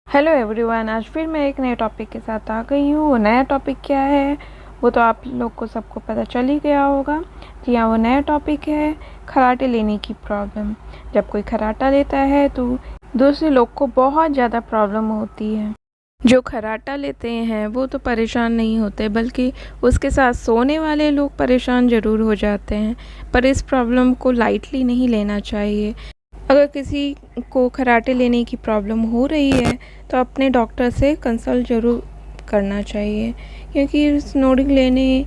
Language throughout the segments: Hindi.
हेलो एवरीवन, आज फिर मैं एक नए टॉपिक के साथ आ गई हूँ। वो नया टॉपिक क्या है वो तो आप लोग को सबको पता चल ही गया होगा। जी हाँ, वो नया टॉपिक है खर्राटे लेने की प्रॉब्लम। जब कोई खर्राटा लेता है तो दूसरे लोग को बहुत ज़्यादा प्रॉब्लम होती है। जो खर्राटा लेते हैं वो तो परेशान नहीं होते, बल्कि उसके साथ सोने वाले लोग परेशान ज़रूर हो जाते हैं। पर इस प्रॉब्लम को लाइटली नहीं लेना चाहिए। अगर किसी को खर्राटे लेने की प्रॉब्लम हो रही है तो अपने डॉक्टर से कंसल्ट ज़रूर करना चाहिए, क्योंकि स्नोडिंग लेने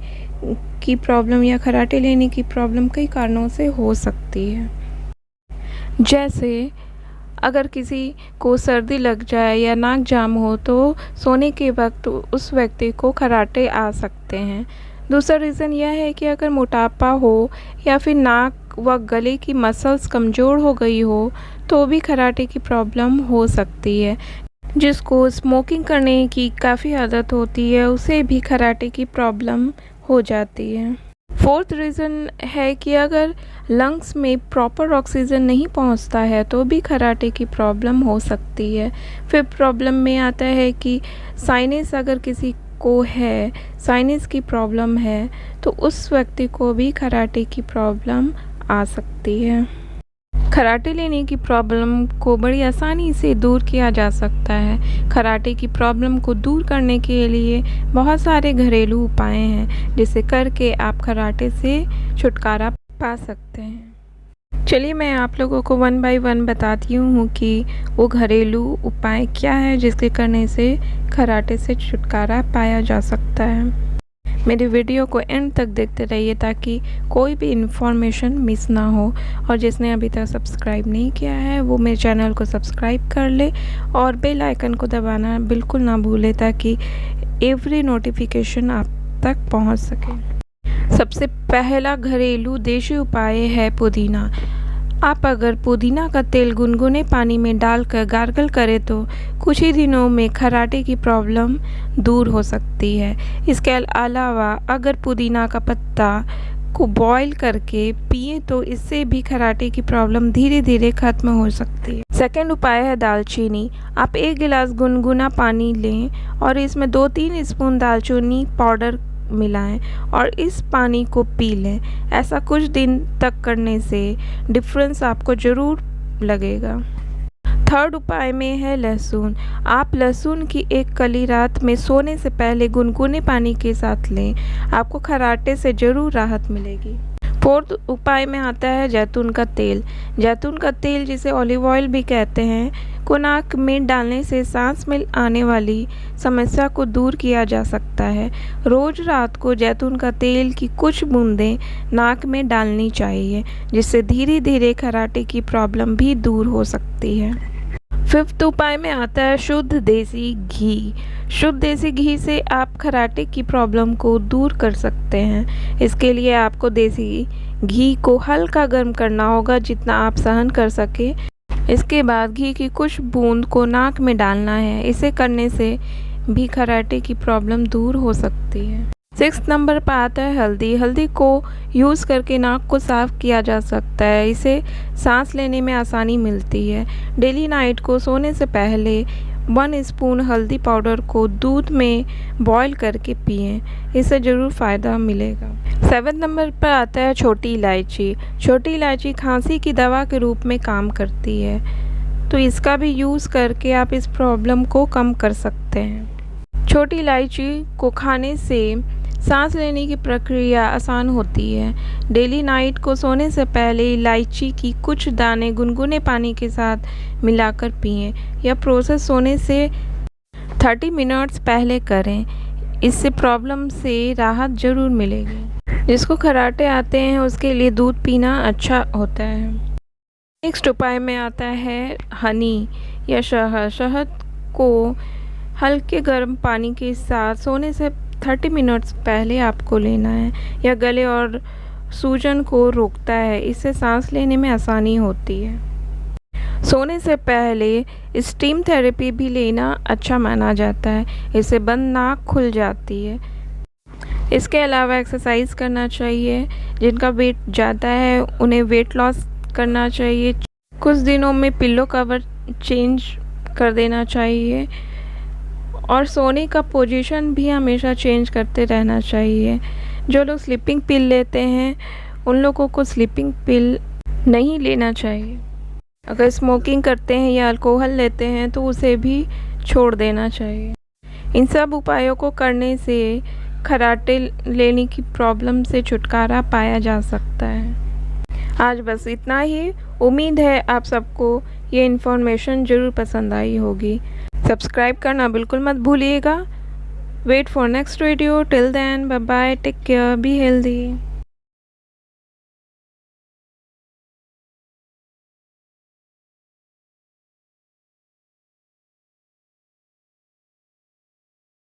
की प्रॉब्लम या खर्राटे लेने की प्रॉब्लम कई कारणों से हो सकती है। जैसे अगर किसी को सर्दी लग जाए या नाक जाम हो तो सोने के वक्त उस व्यक्ति को खर्राटे आ सकते हैं। दूसरा रीज़न यह है कि अगर मोटापा हो या फिर नाक व गले की मसल्स कमज़ोर हो गई हो तो भी खर्राटे की प्रॉब्लम हो सकती है। जिसको स्मोकिंग करने की काफ़ी आदत होती है उसे भी खर्राटे की प्रॉब्लम हो जाती है। फोर्थ रीज़न है कि अगर लंग्स में प्रॉपर ऑक्सीजन नहीं पहुंचता है तो भी खर्राटे की प्रॉब्लम हो सकती है। फिर प्रॉब्लम में आता है कि साइनस, अगर किसी को है साइनस की प्रॉब्लम है तो उस व्यक्ति को भी खर्राटे की प्रॉब्लम आ सकती है। खर्राटे लेने की प्रॉब्लम को बड़ी आसानी से दूर किया जा सकता है। खर्राटे की प्रॉब्लम को दूर करने के लिए बहुत सारे घरेलू उपाय हैं जिसे करके आप खर्राटे से छुटकारा पा सकते हैं। चलिए मैं आप लोगों को वन बाय वन बताती हूँ कि वो घरेलू उपाय क्या है जिसके करने से खर्राटे से छुटकारा पाया जा सकता है। मेरी वीडियो को एंड तक देखते रहिए ताकि कोई भी इन्फॉर्मेशन मिस ना हो। और जिसने अभी तक सब्सक्राइब नहीं किया है वो मेरे चैनल को सब्सक्राइब कर ले और बेल आइकन को दबाना बिल्कुल ना भूले ताकि एवरी नोटिफिकेशन आप तक पहुंच सके। सबसे पहला घरेलू देशी उपाय है पुदीना। आप अगर पुदीना का तेल गुनगुने पानी में डालकर गार्गल करें तो कुछ ही दिनों में खर्राटे की प्रॉब्लम दूर हो सकती है। इसके अलावा अगर पुदीना का पत्ता को बॉईल करके पिए तो इससे भी खर्राटे की प्रॉब्लम धीरे धीरे खत्म हो सकती है। सेकंड उपाय है दालचीनी। आप 1 गिलास गुनगुना पानी लें और इसमें 2-3 स्पून दालचीनी पाउडर मिलाएं और इस पानी को पी लें। ऐसा कुछ दिन तक करने से डिफरेंस आपको ज़रूर लगेगा। थर्ड उपाय में है लहसुन। आप लहसुन की एक कली रात में सोने से पहले गुनगुने पानी के साथ लें, आपको खर्राटे से ज़रूर राहत मिलेगी। फोर्थ उपाय में आता है जैतून का तेल। जैतून का तेल, जिसे ऑलिव ऑयल भी कहते हैं, को नाक में डालने से सांस में आने वाली समस्या को दूर किया जा सकता है। रोज़ रात को जैतून का तेल की कुछ बूंदें नाक में डालनी चाहिए, जिससे धीरे धीरे खर्राटे की प्रॉब्लम भी दूर हो सकती है। फिफ्थ उपाय में आता है शुद्ध देसी घी। शुद्ध देसी घी से आप खर्राटे की प्रॉब्लम को दूर कर सकते हैं। इसके लिए आपको देसी घी को हल्का गर्म करना होगा, जितना आप सहन कर सके। इसके बाद घी की कुछ बूंद को नाक में डालना है। इसे करने से भी खर्राटे की प्रॉब्लम दूर हो सकती है। 6 नंबर पर आता है हल्दी। हल्दी को यूज़ करके नाक को साफ़ किया जा सकता है। इसे सांस लेने में आसानी मिलती है। डेली नाइट को सोने से पहले 1 स्पून हल्दी पाउडर को दूध में बॉईल करके पिएं। इससे ज़रूर फ़ायदा मिलेगा। 7 नंबर पर आता है छोटी इलायची। छोटी इलायची खांसी की दवा के रूप में काम करती है, तो इसका भी यूज़ करके आप इस प्रॉब्लम को कम कर सकते हैं। छोटी इलायची को खाने से सांस लेने की प्रक्रिया आसान होती है। डेली नाइट को सोने से पहले इलायची की कुछ दाने गुनगुने पानी के साथ मिलाकर पिएं। यह प्रोसेस सोने से 30 मिनट्स पहले करें। इससे प्रॉब्लम से राहत ज़रूर मिलेगी। जिसको खर्राटे आते हैं उसके लिए दूध पीना अच्छा होता है। नेक्स्ट उपाय में आता है हनी या शहद। शहद को हल्के गर्म पानी के साथ सोने से 30 मिनट्स पहले आपको लेना है। यह गले और सूजन को रोकता है। इससे सांस लेने में आसानी होती है। सोने से पहले स्टीम थेरेपी भी लेना अच्छा माना जाता है। इससे बंद नाक खुल जाती है। इसके अलावा एक्सरसाइज करना चाहिए। जिनका वेट ज़्यादा है उन्हें वेट लॉस करना चाहिए। कुछ दिनों में पिल्लो कवर चेंज कर देना चाहिए और सोने का पोजीशन भी हमेशा चेंज करते रहना चाहिए। जो लोग स्लीपिंग पिल लेते हैं उन लोगों को स्लीपिंग पिल नहीं लेना चाहिए। अगर स्मोकिंग करते हैं या अल्कोहल लेते हैं तो उसे भी छोड़ देना चाहिए। इन सब उपायों को करने से खर्राटे लेने की प्रॉब्लम से छुटकारा पाया जा सकता है। आज बस इतना ही। उम्मीद है आप सबको ये इन्फॉर्मेशन ज़रूर पसंद आई होगी। सब्सक्राइब करना बिल्कुल मत भूलिएगा। Wait for next video. Till then bye bye, take care, be healthy.